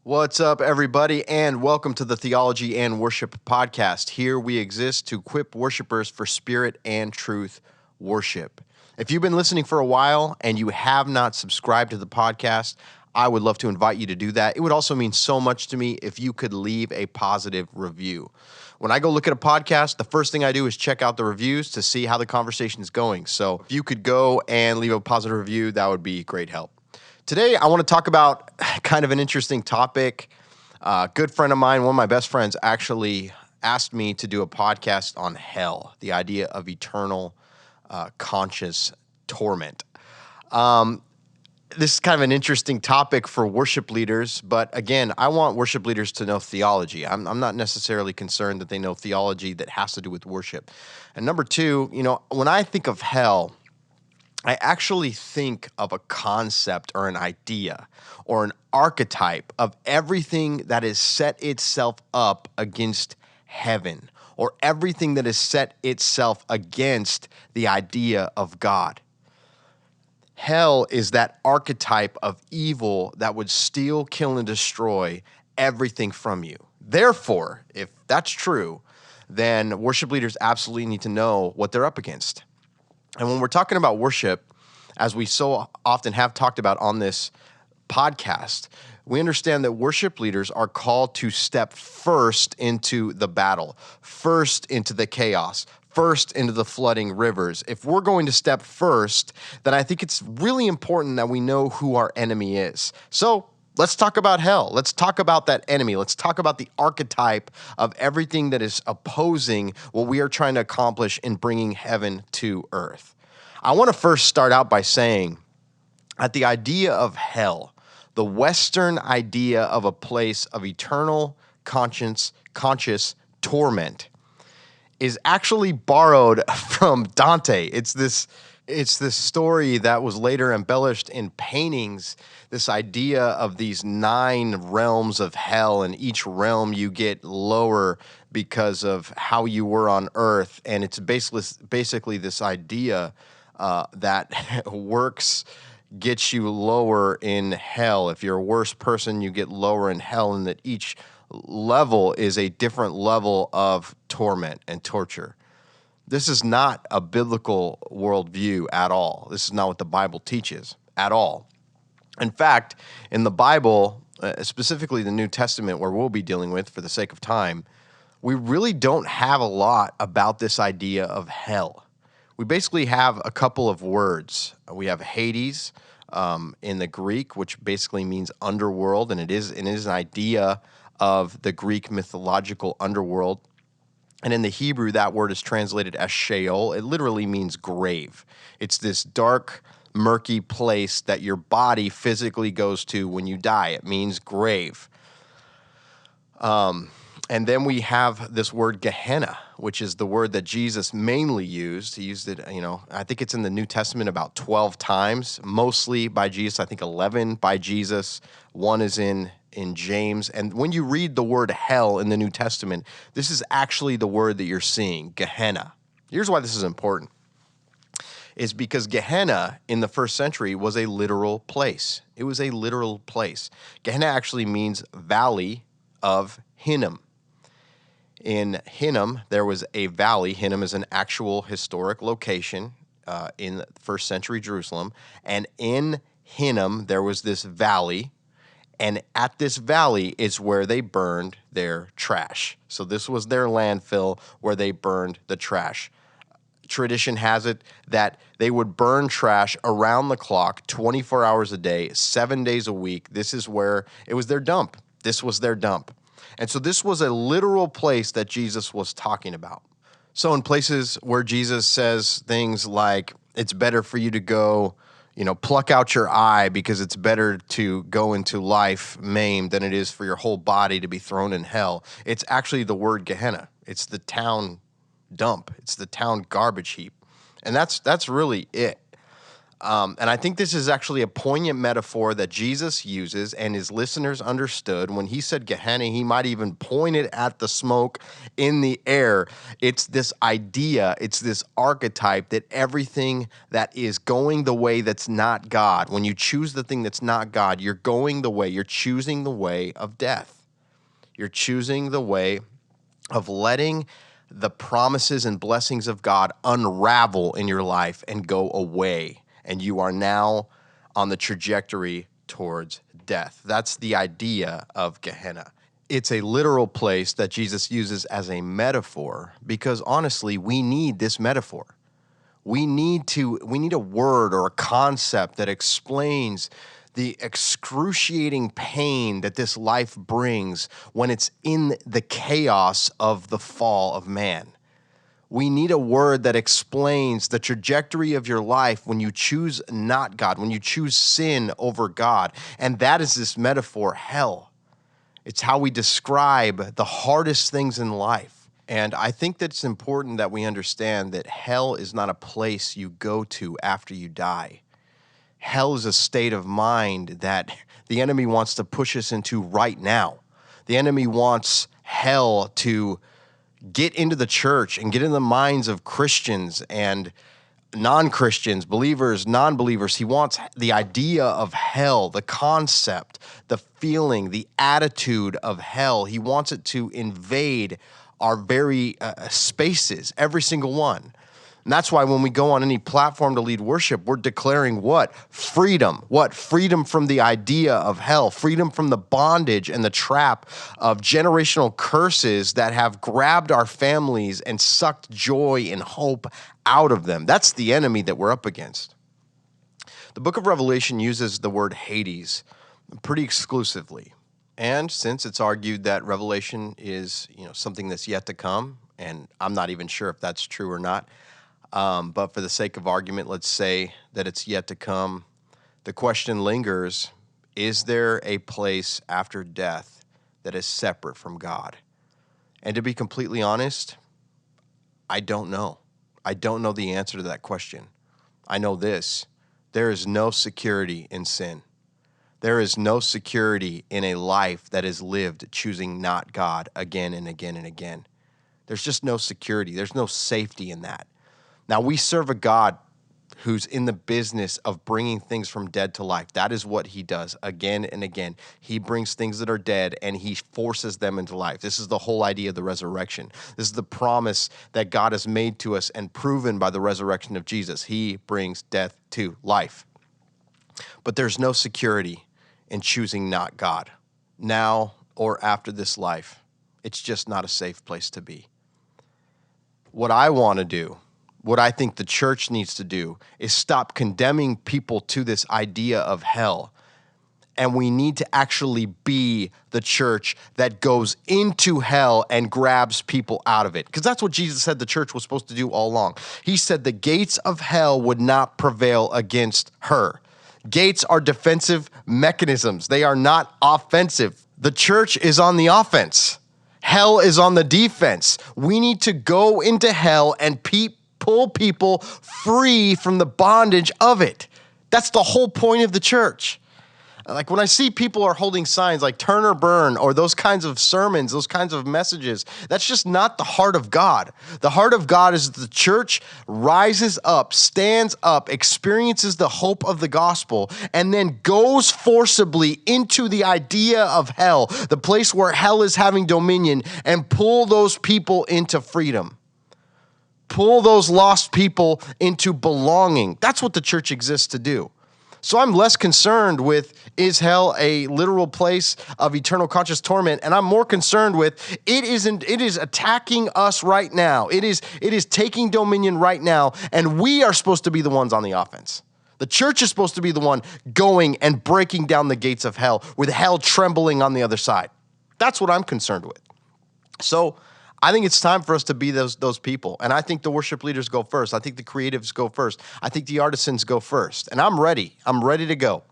What's up, everybody, and welcome to the Theology and Worship podcast. Here we exist to equip worshipers for spirit and truth worship. If you've been listening for a while and you have not subscribed to the podcast, I would love to invite you to do that. It would also mean so much to me if you could leave a positive review. When I go look at a podcast, the first thing I do is check out the reviews to see how the conversation is going. So if you could go and leave a positive review, that would be great help. Today, I want to talk about kind of an interesting topic. A good friend of mine, one of my best friends, actually asked me to do a podcast on hell, the idea of eternal conscious torment. This is kind of an interesting topic for worship leaders, but again, I want worship leaders to know theology. I'm not necessarily concerned that they know theology that has to do with worship. And number two, when I think of hell, I actually think of a concept or an idea or an archetype of everything that has set itself up against heaven or everything that has set itself against the idea of God. Hell is that archetype of evil that would steal, kill, and destroy everything from you. Therefore, if that's true, then worship leaders absolutely need to know what they're up against. And when we're talking about worship, as we so often have talked about on this podcast, we understand that worship leaders are called to step first into the battle, first into the chaos, first into the flooding rivers. If we're going to step first, then I think it's really important that we know who our enemy is. So let's talk about hell. Let's talk about that enemy. Let's talk about the archetype of everything that is opposing what we are trying to accomplish in bringing heaven to earth. I want to first start out by saying that the idea of hell, the Western idea of a place of eternal conscious torment, is actually borrowed from Dante. It's this story that was later embellished in paintings, this idea of these 9 realms of hell, and each realm you get lower because of how you were on earth. And it's basically this idea that works gets you lower in hell. If you're a worse person, you get lower in hell, and that each level is a different level of torment and torture. This is not a biblical worldview at all. This is not what the Bible teaches at all. In fact, in the Bible, specifically the New Testament, where we'll be dealing with for the sake of time, we really don't have a lot about this idea of hell. We basically have a couple of words. We have Hades in the Greek, which basically means underworld, and it is an idea of the Greek mythological underworld. And in the Hebrew, that word is translated as Sheol. It literally means grave. It's this dark, murky place that your body physically goes to when you die. It means grave. And then we have this word Gehenna, which is the word that Jesus mainly used. He used it, I think it's in the New Testament about 12 times, mostly by Jesus. I think 11 by Jesus. 1 is in James. And when you read the word hell in the New Testament, this is actually the word that you're seeing, Gehenna. Here's why this is important. Is because Gehenna in the first century was a literal place. It was a literal place. Gehenna actually means valley of Hinnom. In Hinnom, there was a valley. Hinnom is an actual historic location in first century Jerusalem. And in Hinnom, there was this valley. And at this valley is where they burned their trash. So this was their landfill where they burned the trash. Tradition has it that they would burn trash around the clock, 24 hours a day, 7 days a week. This is where it was their dump. This was their dump. And so this was a literal place that Jesus was talking about. So in places where Jesus says things like, it's better for you to go, pluck out your eye because it's better to go into life maimed than it is for your whole body to be thrown in hell. It's actually the word Gehenna. It's the town dump. It's the town garbage heap. And that's really it. And I think this is actually a poignant metaphor that Jesus uses and his listeners understood. When he said Gehenna, he might even point it at the smoke in the air. It's this idea, it's this archetype that everything that is going the way that's not God, when you choose the thing that's not God, you're going the way, you're choosing the way of death. You're choosing the way of letting the promises and blessings of God unravel in your life and go away. And you are now on the trajectory towards death. That's the idea of Gehenna. It's a literal place that Jesus uses as a metaphor because honestly, we need this metaphor. We need a word or a concept that explains the excruciating pain that this life brings when it's in the chaos of the fall of man. We need a word that explains the trajectory of your life when you choose not God, when you choose sin over God. And that is this metaphor, hell. It's how we describe the hardest things in life. And I think that it's important that we understand that hell is not a place you go to after you die. Hell is a state of mind that the enemy wants to push us into right now. The enemy wants hell to get into the church and get in the minds of Christians and non-Christians, believers, non-believers. He wants the idea of hell, the concept, the feeling, the attitude of hell. He wants it to invade our very spaces, every single one. And that's why when we go on any platform to lead worship, we're declaring what? Freedom. What? Freedom from the idea of hell, freedom from the bondage and the trap of generational curses that have grabbed our families and sucked joy and hope out of them. That's the enemy that we're up against. The book of Revelation uses the word Hades pretty exclusively. And since it's argued that Revelation is, something that's yet to come, and I'm not even sure if that's true or not, but for the sake of argument, let's say that it's yet to come. The question lingers, is there a place after death that is separate from God? And to be completely honest, I don't know. I don't know the answer to that question. I know this. There is no security in sin. There is no security in a life that is lived choosing not God again and again and again. There's just no security. There's no safety in that. Now, we serve a God who's in the business of bringing things from dead to life. That is what he does again and again. He brings things that are dead and he forces them into life. This is the whole idea of the resurrection. This is the promise that God has made to us and proven by the resurrection of Jesus. He brings death to life. But there's no security in choosing not God, now or after this life. It's just not a safe place to be. What I want to do, what I think the church needs to do, is stop condemning people to this idea of hell. And we need to actually be the church that goes into hell and grabs people out of it. Because that's what Jesus said the church was supposed to do all along. He said the gates of hell would not prevail against her. Gates are defensive mechanisms. They are not offensive. The church is on the offense. Hell is on the defense. We need to go into hell and pull people free from the bondage of it. That's the whole point of the church. Like when I see people are holding signs like turn or burn or those kinds of sermons, those kinds of messages, that's just not the heart of God. The heart of God is that the church rises up, stands up, experiences the hope of the gospel, and then goes forcibly into the idea of hell, the place where hell is having dominion, and pull those people into freedom. Pull those lost people into belonging. That's what the church exists to do. So I'm less concerned with, is hell a literal place of eternal conscious torment? And I'm more concerned with, it is attacking us right now. It is taking dominion right now. And we are supposed to be the ones on the offense. The church is supposed to be the one going and breaking down the gates of hell with hell trembling on the other side. That's what I'm concerned with. So I think it's time for us to be those people. And I think the worship leaders go first. I think the creatives go first. I think the artisans go first. And I'm ready. I'm ready to go.